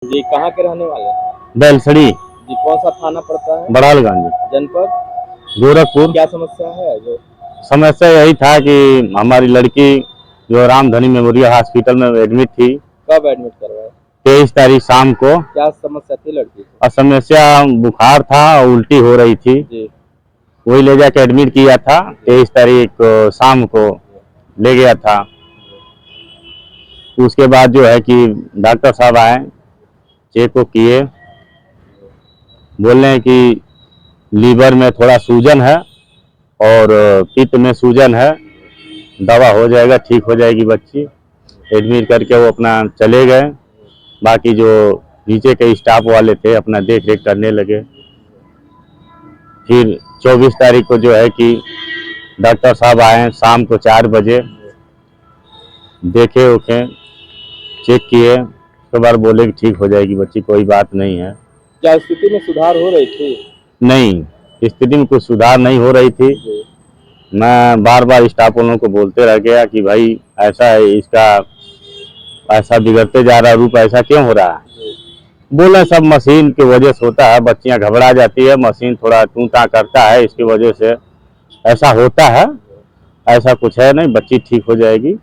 जी कहाँ के रहने वाले हैं? बेलसड़ी, जी कौन सा थाना पड़ता है? बड़ालगंज, जनपद गोरखपुर। क्या समस्या है जो? समस्या यही था कि हमारी लड़की जो रामधनी मेमोरियल हॉस्पिटल में एडमिट थी कब एडमिट करवाए? 23 तारीख शाम को। क्या समस्या थी लड़की को? और समस्या बुखार था और उल्टी हो रही थी, जी वही ले जाके एडमिट किया था। 23 तारीख को शाम को ले गया था। उसके बाद जो है कि डॉक्टर साहब आए, चेक को किए, बोल रहे हैं कि लीवर में थोड़ा सूजन है और पित्त में सूजन है, दवा हो जाएगा, ठीक हो जाएगी बच्ची। एडमिट करके वो अपना चले गए। बाकी जो नीचे के स्टाफ वाले थे अपना देख रेख करने लगे। फिर 24 तारीख को जो है कि डॉक्टर साहब आए शाम को 4 बजे, देखे उखे, चेक किए, उसके बाद बोले कि ठीक हो जाएगी बच्ची, कोई बात नहीं है। क्या स्थिति में सुधार हो रही थी? नहीं, स्थिति में कुछ सुधार नहीं हो रही थी। जी मैं बार बार स्टाफ वालों को बोलते रह गया कि भाई ऐसा है, इसका ऐसा बिगड़ते जा रहा है, रूप ऐसा क्यों हो रहा है। जी बोले सब मशीन की वजह से होता है, बच्चियां घबरा जाती है, मशीन थोड़ा टू टा करता है, इसकी वजह से ऐसा होता है। ऐसा कुछ है नहीं, बच्ची ठीक हो जाएगी।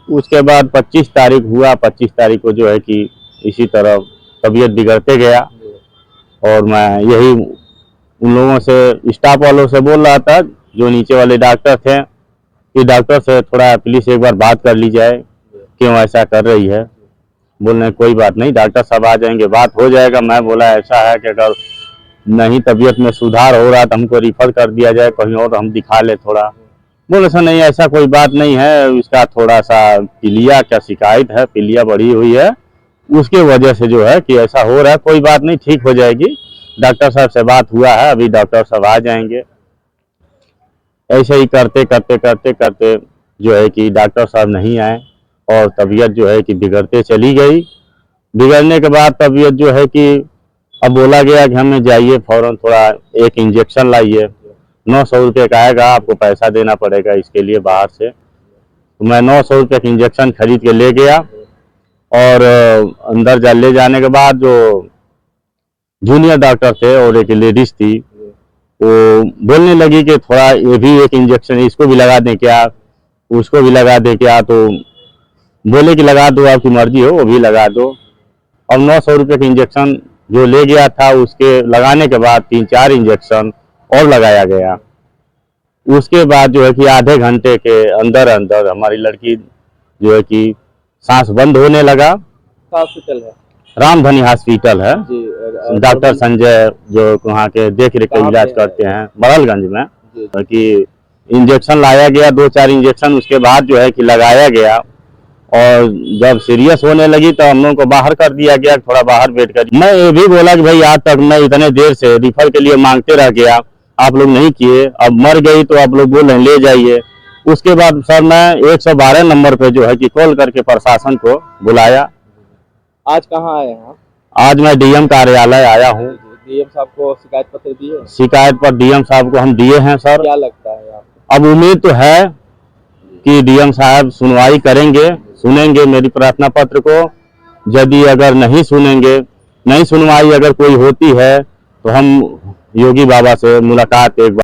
उसके बाद 25 तारीख हुआ। 25 तारीख को जो है कि इसी तरह तबीयत बिगड़ते गया और मैं यही उन लोगों से, स्टाफ वालों से बोल रहा था जो नीचे वाले डॉक्टर थे कि डॉक्टर से थोड़ा प्लीज एक बार बात कर ली जाए, क्यों ऐसा कर रही है। बोल रहे कोई बात नहीं, डॉक्टर साहब आ जाएंगे, बात हो जाएगा। मैं बोला ऐसा है कि अगर नहीं तबीयत में सुधार हो रहा तो हमको रिफर कर दिया जाए कहीं और, हम दिखा ले थोड़ा। बोले सर नहीं ऐसा कोई बात नहीं है, इसका थोड़ा सा पीलिया क्या शिकायत है, पीलिया बढ़ी हुई है, उसके वजह से जो है कि ऐसा हो रहा है, कोई बात नहीं, ठीक हो जाएगी। डॉक्टर साहब से बात हुआ है, अभी डॉक्टर साहब आ जाएंगे। ऐसे ही करते करते करते करते जो है कि डॉक्टर साहब नहीं आए और तबीयत जो है कि बिगड़ते चली गई। बिगड़ने के बाद तबीयत जो है कि अब बोला गया कि हमें जाइए फौरन थोड़ा एक इंजेक्शन लाइए, 900 रुपये का आएगा, आपको पैसा देना पड़ेगा इसके लिए बाहर से। तो मैं 900 रुपये का इंजेक्शन खरीद के ले गया और अंदर ले जाने के बाद जो जूनियर डॉक्टर थे और एक लेडीज थी, वो बोलने लगी कि थोड़ा ये भी एक इंजेक्शन, इसको भी लगा दें क्या, उसको भी लगा दें क्या। तो बोले कि लगा दो, आपकी मर्जी हो, वो भी लगा दो। और 900 रुपये का इंजेक्शन जो ले गया था, उसके लगाने के बाद 3-4 इंजेक्शन और लगाया गया। उसके बाद जो है कि आधे घंटे के अंदर अंदर हमारी लड़की जो है कि सांस बंद होने लगा। हॉस्पिटल है? रामधनी हॉस्पिटल है जी डॉक्टर संजय जो वहाँ के देख रेख का इलाज करते हैं बड़ालगंज में। कि इंजेक्शन लाया गया, 2-4 इंजेक्शन उसके बाद जो है कि लगाया गया और जब सीरियस होने लगी तो हम लोगों को बाहर कर दिया गया, थोड़ा बाहर बैठ कर। मैं ये भी बोला कि भाई आज तक मैं इतने देर से रिफर के लिए मांगते रह गया, आप लोग नहीं किए, अब मर गई तो आप लोग बोल रहे ले जाइए। उसके बाद सर मैं 112 नंबर पे जो है कि कॉल करके प्रशासन को बुलाया। आज कहाँ आए हैं? आज मैं डीएम कार्यालय आया हूँ। डीएम साहब को शिकायत पत्र दिए? शिकायत पर डीएम साहब को हम दिए हैं सर। क्या लगता है आपको? अब उम्मीद तो है कि डीएम साहब सुनवाई करेंगे, सुनेंगे मेरी प्रार्थना पत्र को। यदि अगर नहीं सुनेंगे, नहीं सुनवाई अगर कोई होती है तो हम योगी बाबा से मुलाकात एक बार